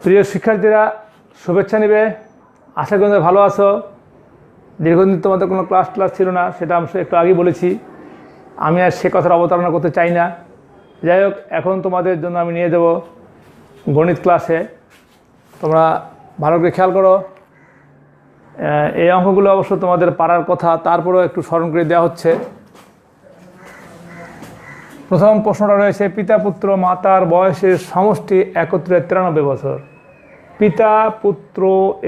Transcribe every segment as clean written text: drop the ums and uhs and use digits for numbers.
প্রিয় শিক্ষার্থীরা, শুভেচ্ছা নেবে। আশা করি তোমরা ভালো আছো। দীর্ঘদিন তোমাদের কোনো ক্লাস ছিল না, সেটা আমি একটু আগেই বলেছি। আমি আর সে কথার অবতারণা করতে চাই না। যাই হোক, এখন তোমাদের জন্য আমি নিয়ে দেব গণিত ক্লাসে। তোমরা ভালো করে খেয়াল করো। এই অঙ্কগুলো অবশ্য তোমাদের পারার কথা, তারপরেও একটু স্মরণ করে দেওয়া হচ্ছে। প্রথম প্রশ্নটা রয়েছে, পিতা পুত্র মাতার বয়সের সমষ্টি একত্রে 93 বছর। পিতা পুত্র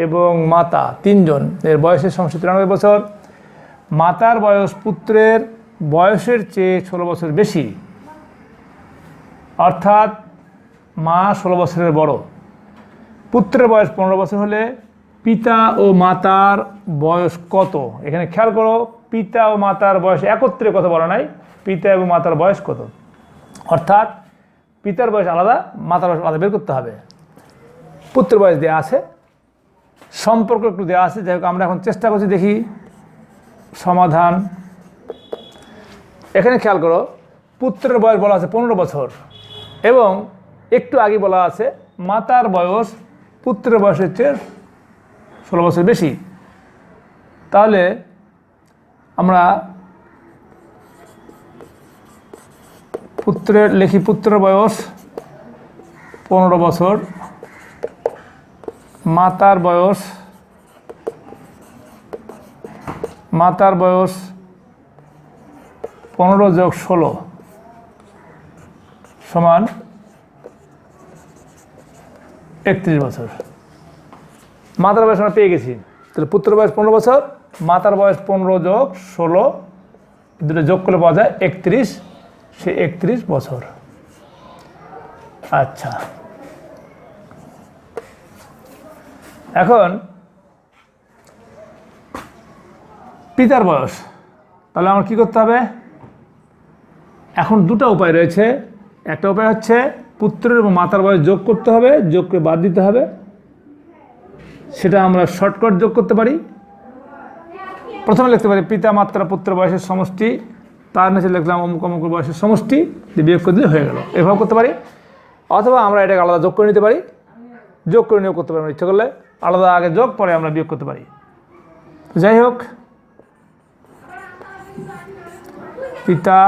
এবং মাতা তিনজন এর বয়সের সমষ্টি 93 বছর। মাতার বয়স পুত্রের বয়সের চেয়ে 16 বছর বেশি, অর্থাৎ মা 16 বছরের বড়। পুত্রের বয়স 15 বছর হলে পিতা ও মাতার বয়স কত? এখানে খেয়াল করো, পিতা ও মাতার বয়স একত্রে কত বলা নাই, পিতা এবং মাতার বয়স কত, অর্থাৎ পিতার বয়স আলাদা, মাতার বয়স আলাদা বের করতে হবে। পুত্রের বয়স দেওয়া আছে, সম্পর্ক একটু দেওয়া আছে। যাই হোক, আমরা এখন চেষ্টা করছি, দেখি সমাধান। এখানে খেয়াল করো, পুত্রের বয়স বলা আছে 15 বছর এবং একটু আগে বলা আছে মাতার বয়স পুত্রের বয়সের চেয়ে 16 বছর বেশি। তাহলে আমরা লিখি পুত্রের বয়স 15 বছর, মাতার বয়স 15 যোগ 16 সমান 31 বছর। মাতার বয়স আমরা পেয়ে গেছি। তাহলে পুত্রের বয়স 15 বছর, মাতার বয়স 15 যোগ 16, দুটো যোগ করলে পাওয়া যায় 31, সে 31 বছর। আচ্ছা, এখন পিতার বয়স, তাহলে আমার কি করতে হবে? এখন দুটো উপায় রয়েছে। একটা উপায় হচ্ছে পুত্রের এবং মাতার বয়স যোগ করতে হবে, যোগ করে বাদ দিতে হবে। সেটা আমরা শর্টকাট যোগ করতে পারি। প্রথমে লিখতে পারি পিতা মাত্রা পুত্রের বয়সের সমষ্টি, তার নিচে লিখলাম অমুক অমুক বয়সের সমষ্টি, দিয়ে বিয়োগ করে দিলে হয়ে গেল। এভাবে করতে পারি, অথবা আমরা এটাকে আলাদা যোগ করে নিতে পারি। যোগ করে নিয়েও করতে পারি, ইচ্ছা করলে আলাদা আগে যোগ, পরে আমরা বিয়োগ করতে পারি। যাই হোক, পিতা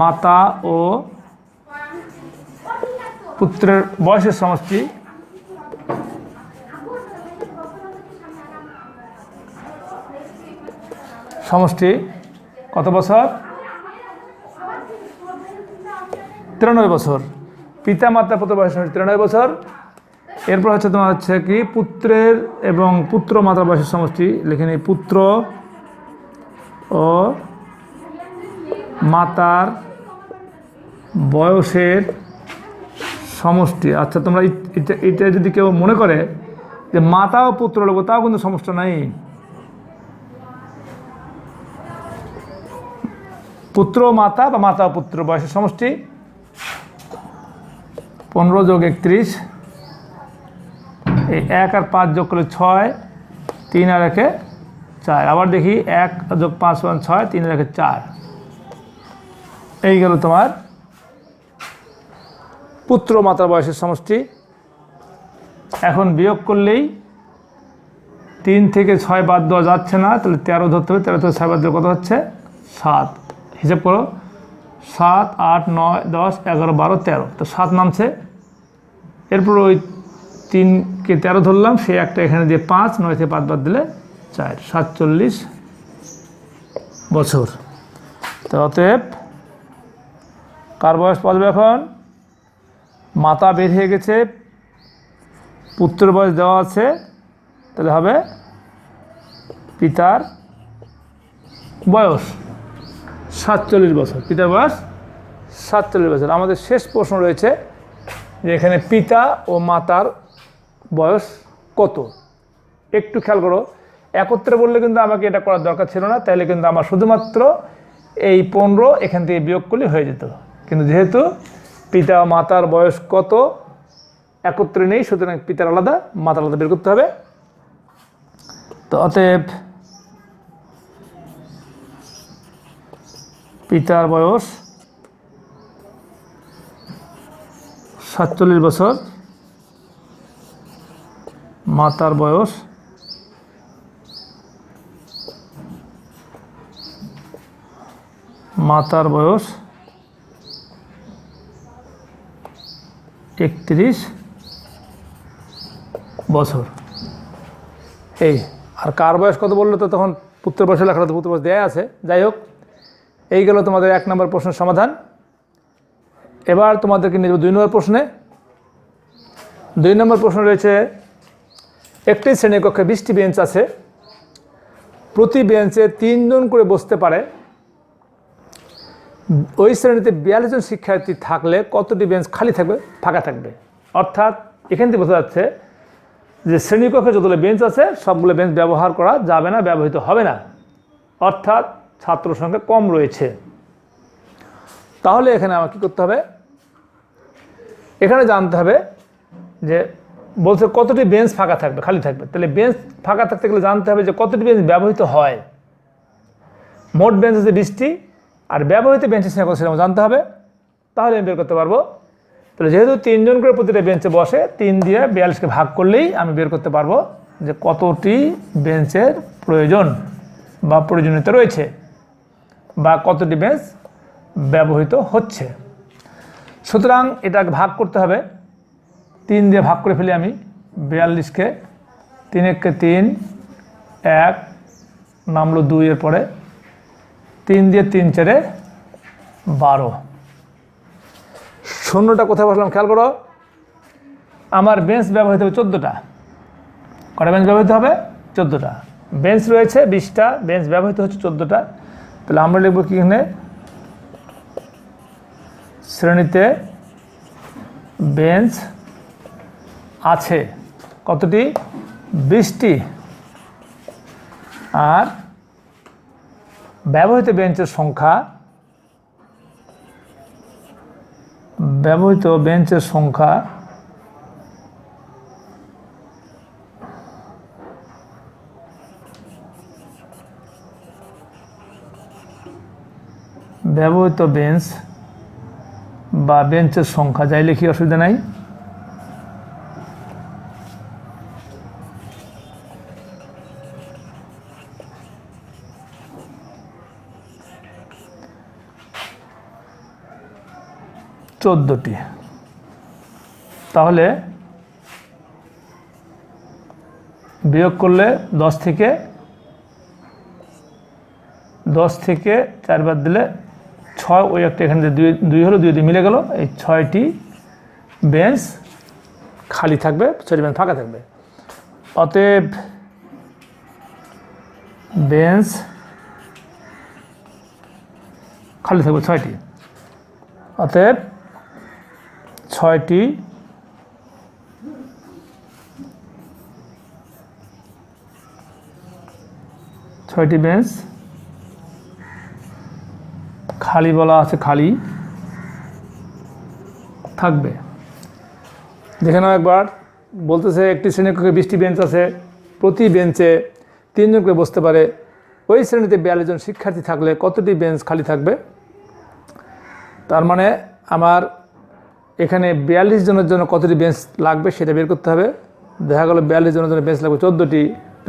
মাতা ও পুত্রের বয়সের সমষ্টি কত বছর? 93 বছর। পিতা মাতা পুত্র বয়সের সমষ্টি 93 বছর। এরপর হচ্ছে তোমার হচ্ছে কি পুত্রের এবং পুত্র মাতার বয়সের সমষ্টি, লিখে নিই পুত্র ও মাতার বয়সের সমষ্টি। আচ্ছা, তোমরা এটা যদি কেউ মনে করে যে মাতা ও পুত্র লোক, তাও কিন্তু সমস্যা নাই। পুত্র মাতা বা মাতা ও পুত্র বয়সের সমষ্টি 15 যোগ 31, এই 1 আর 5 যোগ করলে 6, 3 আর 1 4। আবার দেখি 1 যোগ 5 সমান 6, 3 আর 1 4। এই গেল তোমার পুত্র মাতার বয়সের সমষ্টি। এখন বিয়োগ করলেই 3 থেকে 6 বাদ দেওয়া যাচ্ছে না, তাহলে 13 ধরতে হবে। 13 থেকে 6 বাদ দেওয়া কত হচ্ছে? 7। হিসাব করো, 7, 8, 9, 10, 11, 12, 13, তো 7 নামছে। এরপর ওই 3কে 13 ধরলাম, সে একটা এখানে দিয়ে 5, 9 থেকে 5 বাদ দিলে 4, 47 বছর। তো অতএব কার বয়স পাওয়া যাবে? এখন মাতা বের হয়ে গেছে, পুত্রের বয়স দেওয়া আছে, তাহলে হবে পিতার বয়স 47 বছর। পিতার বয়স 47 বছর। আমাদের শেষ প্রশ্ন রয়েছে যে এখানে পিতা ও মাতার বয়স কত? একটু খেয়াল করো, একত্রে বললে কিন্তু আমাকে এটা করার দরকার ছিল না, তাইলে কিন্তু আমার শুধুমাত্র এই 15 এখান থেকে বিয়োগ করলে হয়ে যেত। কিন্তু যেহেতু পিতা ও মাতার বয়স কত একত্রে নেই, সুতরাং পিতার আলাদা মাতার আলাদা বের করতে হবে। তো অতএব পিতার বয়স 47 বছর, মাতার বয়স 31 বছর। এই আর কার বয়স কত বললো তো তখন পুত্রের বয়সে লেখা তো পুত্রের বয়স দেয়া আছে। যাই হোক, এই গেল তোমাদের 1 নম্বর প্রশ্নের সমাধান। এবার তোমাদেরকে নিয়ে যাবো 2 নম্বর প্রশ্নে। 2 নম্বর প্রশ্ন রয়েছে, একটি শ্রেণীকক্ষে 20টি বেঞ্চ আছে, প্রতি বেঞ্চে 3 জন করে বসতে পারে। ওই শ্রেণীতে 42 জন শিক্ষার্থী থাকলে কতটি বেঞ্চ খালি থাকবে, ফাঁকা থাকবে? অর্থাৎ এখান থেকে বোঝা যাচ্ছে যে শ্রেণীকক্ষে যতগুলো বেঞ্চ আছে সবগুলো বেঞ্চ ব্যবহার করা যাবে না, ব্যবহৃত হবে না, অর্থাৎ ছাত্র সংখ্যা কম রয়েছে। তাহলে এখানে আমার কী করতে হবে? এখানে জানতে হবে যে বলছে কতটি বেঞ্চ ফাঁকা থাকবে, খালি থাকবে। তাহলে বেঞ্চ ফাঁকা থাকতে গেলে জানতে হবে যে কতটি বেঞ্চ ব্যবহৃত হয়। মোট বেঞ্চ আছে 20টি, আর ব্যবহৃত বেঞ্চের সংখ্যা সেটা জানতে হবে। তাহলে আমি বের করতে পারবো। তাহলে যেহেতু 3 জন করে প্রতিটা বেঞ্চে বসে, 3 দিয়ে 42কে ভাগ করলেই আমি বের করতে পারবো যে কতটি বেঞ্চের প্রয়োজন বা প্রয়োজনীয়তা রয়েছে, বা কতটি বেঞ্চ ব্যবহৃত হচ্ছে। সুতরাং এটাকে ভাগ করতে হবে। 3 দিয়ে ভাগ করে ফেলি আমি 42কে। 3 একে 3, 1 নামলো 2 এর পরে, 3 দিয়ে 3 4 12। শূন্যটা কোথায় বসলাম খেয়াল করো। আমার বেঞ্চ ব্যবহৃত হবে 14টা। কটা বেঞ্চ ব্যবহৃত হবে? 14টা। বেঞ্চ রয়েছে 20টা, বেঞ্চ ব্যবহৃত হচ্ছে 14টা। তাহলে আমরা লিখব কি এখানে, শ্রেণীতে বেঞ্চ আছে কতটি? 20টি। আর ব্যবহৃত বেঞ্চের সংখ্যা, ব্যবহৃত বেঞ্চের সংখ্যা ব্যবহৃত বেঞ্চ বা বেঞ্চের সংখ্যা যাই লিখি, অসুবিধা নাই। চোদ্দটি। তাহলে বিয়োগ করলে 10 থেকে 4 বাদ দিলে 6, ওই একটা এখানে 2 হলো, 2 দিয়ে মিলে গেল। এই 6টি বেঞ্চ খালি থাকবে, 6টি বেঞ্চ ফাঁকা থাকবে। অতএব বেঞ্চ খালি থাকবে 6টি। অতএব 6টি বেঞ্চ খালি বলা আছে, খালি থাকবে। দেখে নাও একবার, বলতেছে একটি শ্রেণীকক্ষে 20টি বেঞ্চ আছে, প্রতি বেঞ্চে 3 জন করে বসতে পারে। ওই শ্রেণীতে 42 জন শিক্ষার্থী থাকলে কতটি বেঞ্চ খালি থাকবে? তার মানে আমার এখানে 42 জনের জন্য কতটি বেঞ্চ লাগবে সেটা বের করতে হবে। দেখা গেল 42 জনের জন্য বেঞ্চ লাগবে 14টি,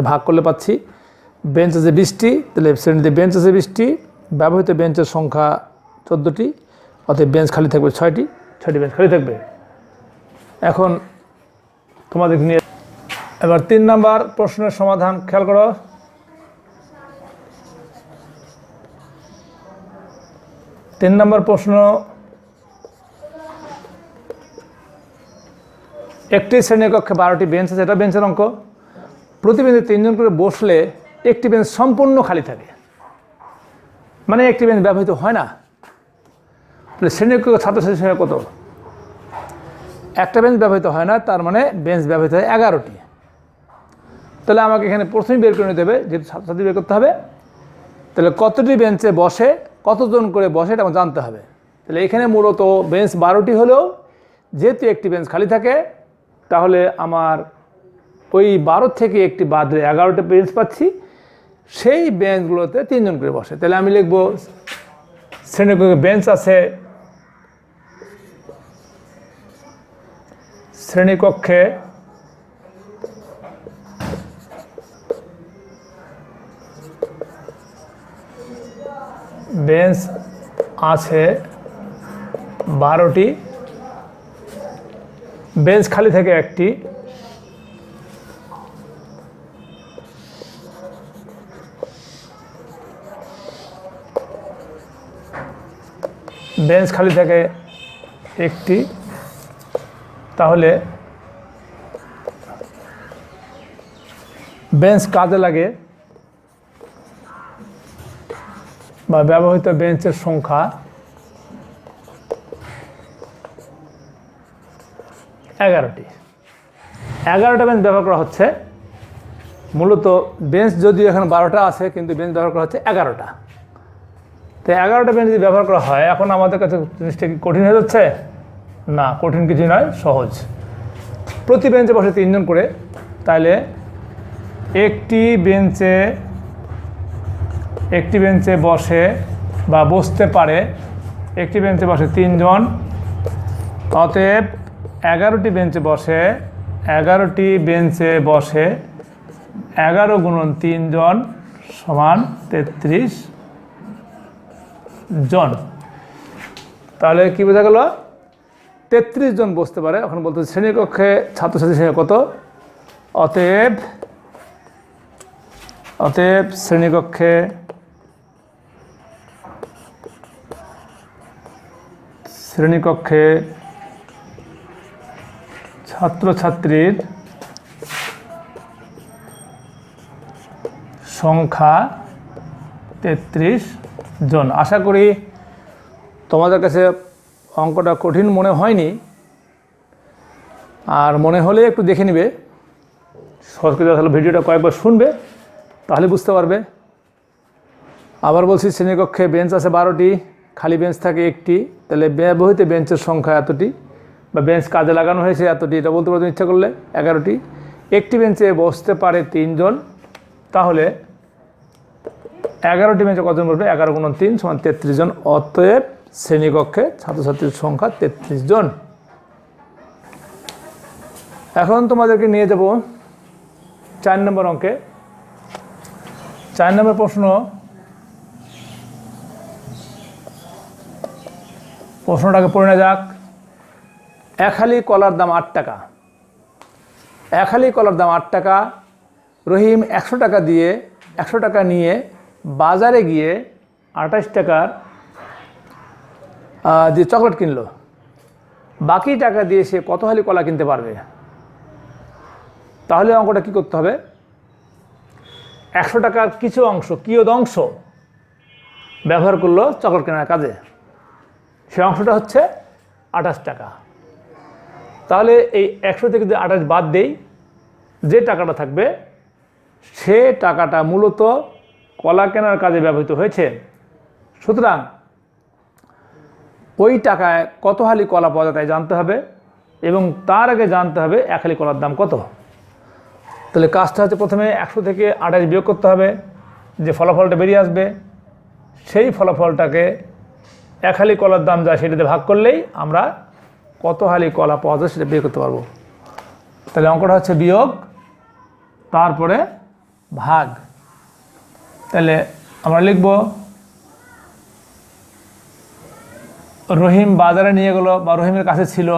ভাগ করলে পাচ্ছি বেঞ্চ আছে 20টি। তাহলে শ্রেণীতে বেঞ্চ আছে 20টি, ব্যবহৃত বেঞ্চের সংখ্যা 14টি, অতএব বেঞ্চ খালি থাকবে 6টি বেঞ্চ খালি থাকবে। এখন তোমাদের নিয়ে এবার 3 নম্বর প্রশ্নের সমাধান খেয়াল করো। 3 নম্বর প্রশ্ন, একটি শ্রেণীকক্ষে 12টি বেঞ্চ আছে, এটা বেঞ্চের অঙ্ক। প্রতি বেঞ্চে 3 জন করে বসলে একটি বেঞ্চ সম্পূর্ণ খালি থাকে, মানে একটি বেঞ্চ ব্যবহৃত হয় না। তাহলে শ্রেণীকক্ষ ছাত্রছাত্রীর সংখ্যা কত? একটা বেঞ্চ ব্যবহৃত হয় না, তার মানে বেঞ্চ ব্যবহৃত হয় 11টি। তাহলে আমাকে এখানে প্রথমেই বের করে নিতে হবে, যেহেতু ছাত্রছাত্রী বের করতে হবে। তাহলে কতটি বেঞ্চে বসে, কতজন করে বসে এটা আমার জানতে হবে। তাহলে এখানে মূলত বেঞ্চ 12টি হলেও যেহেতু একটি বেঞ্চ খালি থাকে, তাহলে আমার ওই 12 থেকে একটি বাদ দিয়ে 11টা বেঞ্চ পাচ্ছি। সেই বেঞ্চগুলোতে 3 জন করে বসে। তাহলে আমি লিখব শ্রেণীকক্ষে বেঞ্চ আছে শ্রেণীকক্ষে বেঞ্চ আছে 12টি, বেঞ্চ খালি থাকে একটি, বেঞ্চ খালি থাকে একটি, তাহলে বেঞ্চ কাজে লাগে বা ব্যবহৃত বেঞ্চের সংখ্যা 11টি। 11টা বেঞ্চ ব্যবহার করা হচ্ছে। মূলত বেঞ্চ যদিও এখানে 12টা আছে, কিন্তু বেঞ্চ ব্যবহার করা হচ্ছে 11টা। তো 11টা বেঞ্চ যদি ব্যবহার করা হয়, এখন আমাদের কাছে জিনিসটা কি কঠিন হয়ে যাচ্ছে? না, কঠিন কিছু নয়, সহজ। প্রতি বেঞ্চে বসে 3 জন করে, তাহলে একটি বেঞ্চে বসে বা বসতে পারে, একটি বেঞ্চে বসে 3 জন। অতএব 11টি বেঞ্চে বসে 11 গুণন 3 জন সমান 33 জন। তাহলে কি বোঝা গেল? 33 জন বসতে পারে। এখন বলতে শ্রেণীকক্ষে ছাত্রছাত্রীর সংখ্যা কত? অতএব শ্রেণীকক্ষে ছাত্রছাত্রীর সংখ্যা 33 জন। আশা করি তোমাদের কাছে অঙ্কটা কঠিন মনে হয়নি, আর মনে হলে একটু দেখে নিবে। সরকারি তাহলে ভিডিওটা কয়েকবার শুনবে, তাহলে বুঝতে পারবে। আবার বলছি, শ্রেণীকক্ষে বেঞ্চ আছে 12টি, খালি বেঞ্চ থাকে একটি, তাহলে ব্যবহৃত বেঞ্চের সংখ্যা এতটি, বা বেঞ্চ কাজে লাগানো হয়েছে এতটি, এটা বলতে পারবেন ইচ্ছা করলে 11টি। একটি বেঞ্চে বসতে পারে 3 জন, তাহলে 11টি বেঞ্চে কতজন বসবে? 11 গুণন 3 সমান 33 জন। অতএব শ্রেণীকক্ষে ছাত্রছাত্রীর সংখ্যা 33 জন। এখন তোমাদেরকে নিয়ে যাব 4 নম্বর অঙ্কে। 4 নম্বর প্রশ্নটাকে পড়ে নেওয়া যাক। 1 হালি কলার দাম 8 টাকা। 1 হালি কলার দাম 8 টাকা। রহিম 100 টাকা নিয়ে বাজারে গিয়ে 28 টাকার দিয়ে চকলেট কিনলো। বাকি টাকা দিয়ে সে কত হালি কলা কিনতে পারবে? তাহলে অঙ্কটা কী করতে হবে? 100 টাকার কিছু অংশ, কিয়দ অংশ ব্যবহার করলো চকলেট কেনার কাজে, সে অংশটা হচ্ছে 28 টাকা। তাহলে এই 100 থেকে যদি 28 বাদ দেই, যে টাকাটা থাকবে সে টাকাটা মূলত কলা কেনার কাজে ব্যবহৃত হয়েছে। সুতরাং ওই টাকায় কত হালি কলা পাওয়া যায় তাই জানতে হবে, এবং তার আগে জানতে হবে 1 হালি কলার দাম কত। তাহলে কাজটা হচ্ছে প্রথমে 100 থেকে 28 বিয়োগ করতে হবে, যে ফলাফলটা বেরিয়ে আসবে সেই ফলাফলটাকে 1 হালি কলার দাম যা সেটাতে ভাগ করলেই আমরা কত হালি কলা পাওয়া যায় সেটা বের করতে পারবো। তাহলে অঙ্কটা হচ্ছে বিয়োগ, তারপরে ভাগ। তাহলে আমরা লিখব, রহিম বাজারে নিয়ে গেল বা রহিমের কাছে ছিল,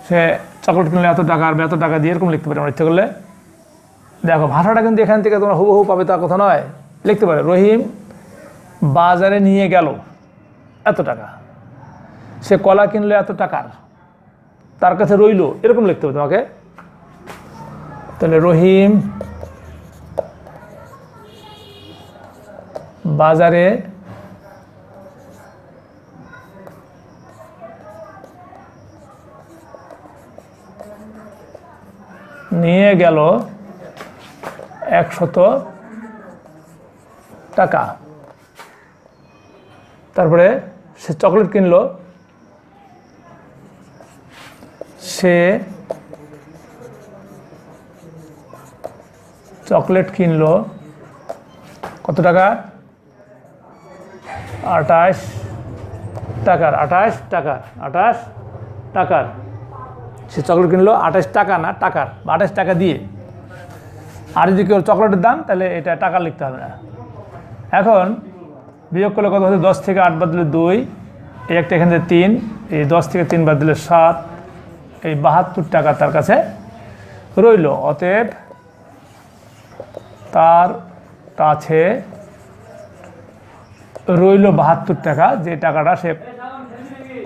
সে চকলেট কিনলে এত টাকা আর এত টাকা দিয়ে এরকম লিখতে পারি আমরা ইচ্ছে করলে। দেখো ভাষাটা কিন্তু এখান থেকে তোমরা হুবহু পাবে তার কথা নয়, লিখতে পারে রহিম বাজারে নিয়ে গেল এত টাকা, সে কলা কিনলো এত টাকার, তার কাছে রইল, এরকম লিখতে হবে তোমাকে। তাহলে রহিম বাজারে নিয়ে গেল 100 টাকা। তারপরে সে চকলেট কিনলো, সে চকলেট কিনলো কত টাকা? 28 টাকার। সে চকলেট কিনলো 28 টাকা না টাকার, 28 টাকা দিয়ে। আর যদি কেউ চকলেটের দাম, তাহলে এটা টাকা লিখতে হবে না। এখন বিয়োগ করলে কত হচ্ছে? 10 থেকে 8 বাদ দিলে 2, এই একটা এখান থেকে 3, এই 10 থেকে 3 বাদ দিলে 7, এই 72 টাকা তার কাছে রইল। অতএব তার কাছে রইল 72 টাকা, যে টাকাটা সে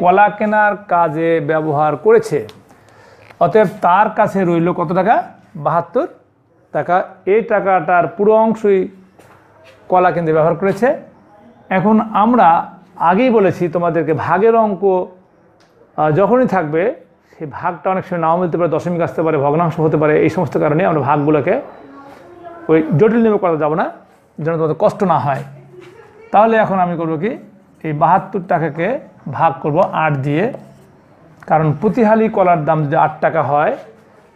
কলা কেনার কাজে ব্যবহার করেছে। অতএব তার কাছে রইল কত টাকা? 72 টাকা। এই টাকাটার পুরো অংশই কলা কিনতে ব্যবহার করেছে। এখন আমরা আগেই বলেছি তোমাদেরকে, ভাগের অঙ্ক যখনই থাকবে সেই ভাগটা অনেক সময় নাও মিলতে পারে, দশমিক আসতে পারে, ভগ্নাংশ হতে পারে। এই সমস্ত কারণে আমরা ভাগগুলোকে ওই জটিল নিয়মে করা যাবে না, যেন তোমাদের কষ্ট না হয়। তাহলে এখন আমি করব কি, এই 72 টাকাকে ভাগ করব 8 দিয়ে, কারণ প্রতি হালি কলার দাম যদি 8 টাকা হয়,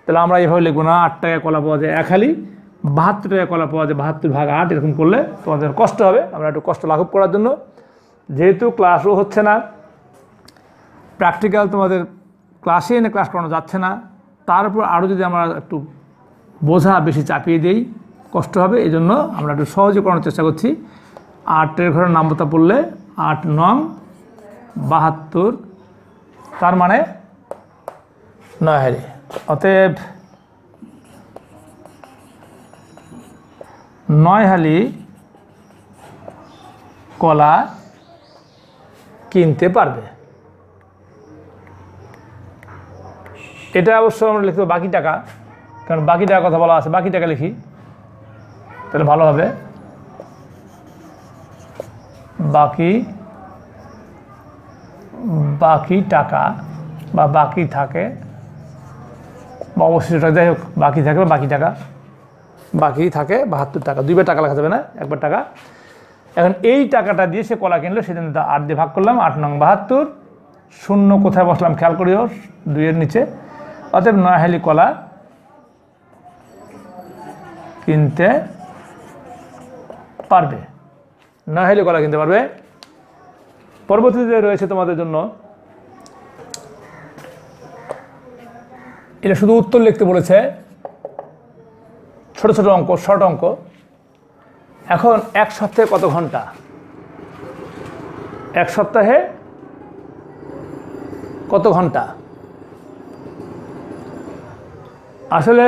তাহলে আমরা এইভাবে লিখবো না 8 টাকায় কলা পাওয়া যায় 1 হালি, 72 টাকায় কলা পাওয়া যায় 72 ভাগ 8। এরকম করলে তোমাদের কষ্ট হবে। আমরা একটু কষ্ট লাঘব করার জন্য, যেহেতু ক্লাসও হচ্ছে না, প্র্যাকটিক্যাল তোমাদের ক্লাসে এনে ক্লাস করানো যাচ্ছে না, তার উপর আরও যদি আমরা একটু বোঝা বেশি চাপিয়ে দিই, কষ্ট হবে। এই জন্য আমরা একটু সহজে করানোর চেষ্টা করছি। 8-এর ঘরের নামতা পড়লে 8 নং 72, তার মানে 9 হালি। অতএব 9 হালি কলা কিনতে পারবে। এটা অবশ্য আমরা লিখতে বাকি টাকা, কারণ বাকি টাকার কথা বলা আছে। বাকি টাকা লিখি, তাহলে ভালো হবে। বাকি টাকা বা বাকি থাকে বা অবশিষ্ট, যাই হোক বাকি থাকে বা বাকি টাকা, বাকি থাকে 72 টাকা। 2বার টাকা লেখা যাবে না, 1বার টাকা। এখন এই টাকাটা দিয়ে সে কলা কিনলো, সেজন্য 8 দিয়ে ভাগ করলাম। 8 নং 72, শূন্য কোথায় বসলাম খেয়াল করিও, 2-এর নিচে। অতএব 9 হালি কলা কিনতে পারবে। 9 হালি কলা কিনতে পারবে। পরবর্তীতে রয়েছে তোমাদের জন্য, এটা শুধু উত্তর লিখতে বলেছে, ছোট ছোট অঙ্ক, শর্ট অঙ্ক। এখন এক সপ্তাহে কত ঘন্টা? এক সপ্তাহে কত ঘন্টা? আসলে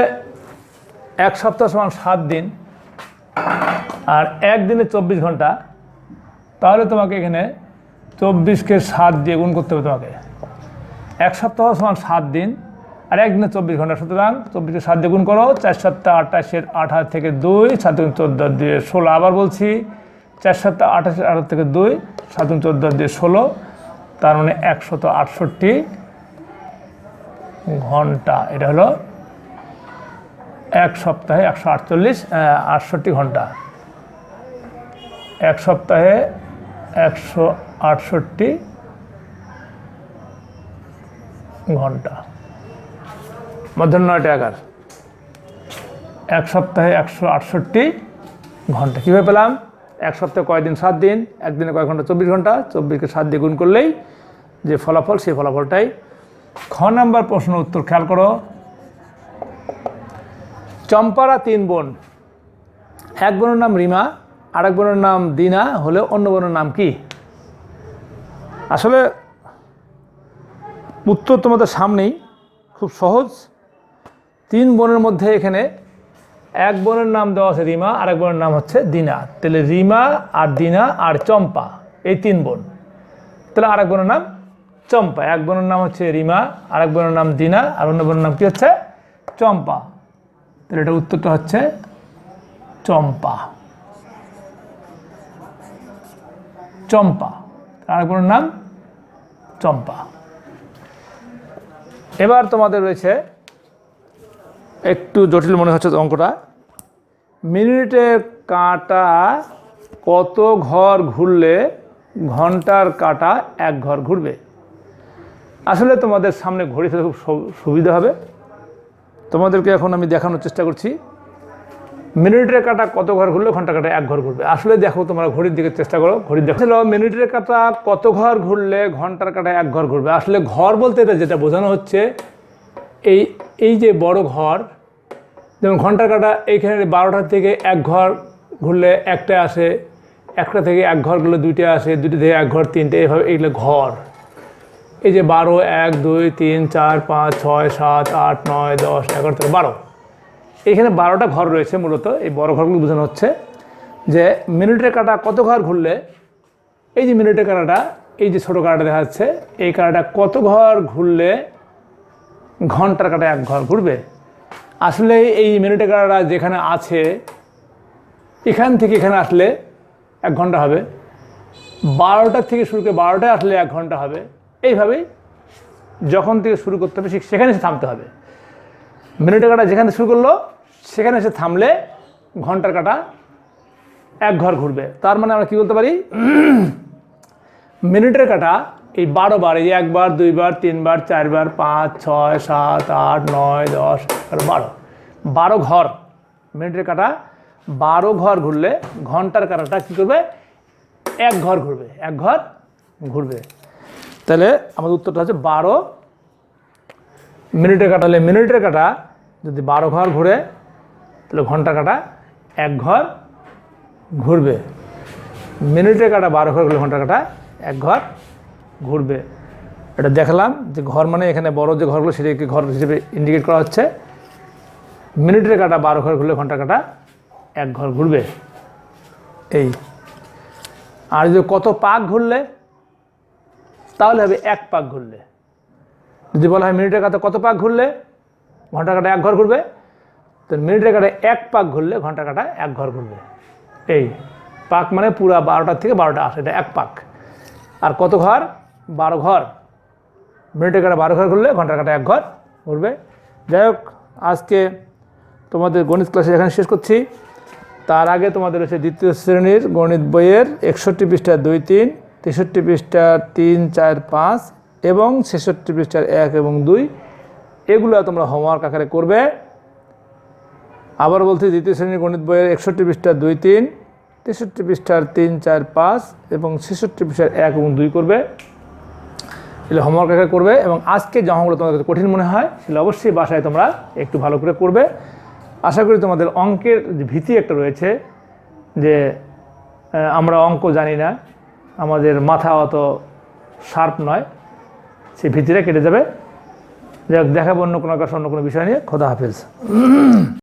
এক সপ্তাহ সমান 7 দিন, আর একদিনে 24 ঘন্টা। তাহলে তোমাকে এখানে 24কে 7 দিয়ে গুণ করতে হবে তোমাকে। এক সপ্তাহ সমান 7 দিন, আর একদিনে 24 ঘন্টা। সুতরাং 24কে 7 দিয়ে গুণ করো। 4 7 28, 8 থেকে 2, 7 14 দিয়ে 16। আবার বলছি, 4 7 28, 8 থেকে 2, 7 14 দিয়ে 16, তার মানে 168 ঘন্টা। এটা হলো এক সপ্তাহে 168 ঘন্টা। এক সপ্তাহে 168 ঘন্টা। মধ্যাহ্ন 9টা 11। এক সপ্তাহে 168 ঘন্টা। কীভাবে পেলাম? এক সপ্তাহে কয়দিন? 7 দিন। একদিনে কয় ঘন্টা? 24 ঘন্টা। 24কে 7 দিয়ে গুণ করলেই যে ফলাফল, সেই ফলাফলটাই। খ নাম্বার প্রশ্ন উত্তর খেয়াল করো। চম্পারা 3 বোন। এক বোনের নাম রিমা, আরেক বোনের নাম দিনা হলে অন্য বোনের নাম কি? আসলে উত্তর তোমাদের সামনেই, খুব সহজ। 3 বোনের মধ্যে এখানে এক বোনের নাম দেওয়া আছে রিমা, আরেক বোনের নাম হচ্ছে দিনা। তাহলে রিমা আর দিনা আর চম্পা, এই 3 বোন। তাহলে আরেক বোনের নাম চম্পা। এক বোনের নাম হচ্ছে রিমা, আরেক বোনের নাম দিনা, আর অন্য বোনের নাম কি হচ্ছে? চম্পা। তাহলে এটা উত্তরটা হচ্ছে চম্পা। চম্পা, আরেক বোনের নাম চম্পা। এবার তোমাদের রয়েছে, একটু জটিল মনে হচ্ছে অঙ্কটা। মিনিটের কাঁটা কত ঘর ঘুরলে ঘন্টার কাঁটা 1 ঘর ঘুরবে? আসলে তোমাদের সামনে ঘড়ি থাকলে খুব সুবিধা হবে। তোমাদেরকে এখন আমি দেখানোর চেষ্টা করছি, মিনিটের কাঁটা কত ঘর ঘুরলে ঘন্টার কাঁটা 1 ঘর ঘুরবে। আসলে দেখো, তোমরা ঘড়ির দিকে চেষ্টা করো, ঘড়ির দেখো। মিনিটের কাঁটা কত ঘর ঘুরলে ঘন্টার কাঁটা 1 ঘর ঘুরবে। আসলে ঘর বলতে এটা যেটা বোঝানো হচ্ছে, এই এই যে বড় ঘর, যেমন ঘন্টার কাঁটা এইখানে 12টার থেকে এক ঘর ঘুরলে একটা আসে, একটা থেকে এক ঘর ঘুরলে দুইটা আসে, দুইটা থেকে এক ঘর তিনটে, এইভাবে এইগুলো ঘর। এই যে 12, 1, 2, 3, 4, 5, 6, 7, 8, 9, 10, 11, 12, এইখানে 12টা ঘর রয়েছে। মূলত এই বড় ঘরগুলো বোঝানো হচ্ছে যে মিনিটের কাঁটা কত ঘর ঘুরলে, এই যে মিনিটের কাঁটাটা, এই যে ছোটো কাঁটাটা দেখা যাচ্ছে, এই কাঁটাটা কত ঘর ঘুরলে ঘন্টার কাঁটা এক ঘর ঘুরবে। আসলে এই মিনিটের কাঁটাটা যেখানে আছে, এখান থেকে এখানে আসলে 1 ঘন্টা হবে, 12টার থেকে শুরু করে 12টায় আসলে 1 ঘন্টা হবে। এইভাবেই যখন থেকে শুরু করতে হবে সেখানে এসে থামতে হবে। মিনিটের কাঁটা যেখানে শুরু করলো সেখানে এসে থামলে ঘন্টার কাঁটা 1 ঘর ঘুরবে। তার মানে আমরা কী বলতে পারি, মিনিটের কাঁটা এই 12 বার, এই 1 বার, 2 বার, 3 বার, 4 বার, 5, 6, 7, 8, 9, 10, 11, 12 ঘর। মিনিটের কাঁটা 12 ঘর ঘুরলে ঘন্টার কাঁটাটা কী করবে, 1 ঘর ঘুরবে, 1 ঘর ঘুরবে। তাহলে আমাদের উত্তরটা হচ্ছে 12 মিনিটের কাঁটা। হলে মিনিটের কাঁটা যদি 12 ঘর ঘুরে তাহলে ঘন্টার কাঁটা 1 ঘর ঘুরবে। মিনিটের কাঁটা 12 ঘর ঘুরলে ঘন্টার কাঁটা 1 ঘর ঘুরবে। এটা দেখলাম যে ঘর মানে এখানে বড় যে ঘরগুলো সেটাকে ঘর হিসেবে ইন্ডিকেট করা হচ্ছে। মিনিটের কাঁটা 12 ঘর ঘুরলে ঘন্টার কাঁটা 1 ঘর ঘুরবে। এই আর যদি কত পাক ঘুরলে তাহলে হবে 1 পাক ঘুরলে। যদি বলা হয় মিনিটের কাঁটা কত পাক ঘুরলে ঘন্টার কাঁটা 1 ঘর ঘুরবে, তো মিনিটের কাঁটা 1 পাক ঘুরলে ঘন্টার কাঁটা 1 ঘর ঘুরবে। এই পাক মানে পুরা 12টা থেকে 12টা আসে, এটা 1 পাক। আর কত ঘর, 12 ঘর। মিনিটের কাঁটা 12 ঘর ঘুরলে ঘন্টার কাঁটা 1 ঘর ঘুরবে। যাই হোক, আজকে তোমাদের গণিত ক্লাসে এখানে শেষ করছি। তার আগে তোমাদের হচ্ছে দ্বিতীয় শ্রেণীর গণিত বইয়ের 61 পৃষ্ঠা 2, 3, 63 পৃষ্ঠা 3, 4, 5 এবং 66 পৃষ্ঠার 1 এবং 2, এগুলো তোমরা হোমওয়ার্ক আকারে করবে। আবার বলছি, দ্বিতীয় শ্রেণীর গণিত বইয়ের 61 পৃষ্ঠা 2, 3, 63 পৃষ্ঠার 3, 4, 5 এবং 66 পৃষ্ঠার 1 এবং 2 করবে। এগুলো হোমওয়ার্ক আকারে করবে। এবং আজকে যে অঙ্কগুলো তোমাদের কাছে কঠিন মনে হয় সেগুলো অবশ্যই বাসায় তোমরা একটু ভালো করে করবে। আশা করি তোমাদের অঙ্কের যে ভীতি একটা রয়েছে যে আমরা অঙ্ক জানি না, আমাদের মাথা অত শার্প নয়, সেই ভীতিটা কেটে যাবে। যাই হোক, দেখাবো অন্য কোনো বিষয় নিয়ে। খোদা হাফেজ।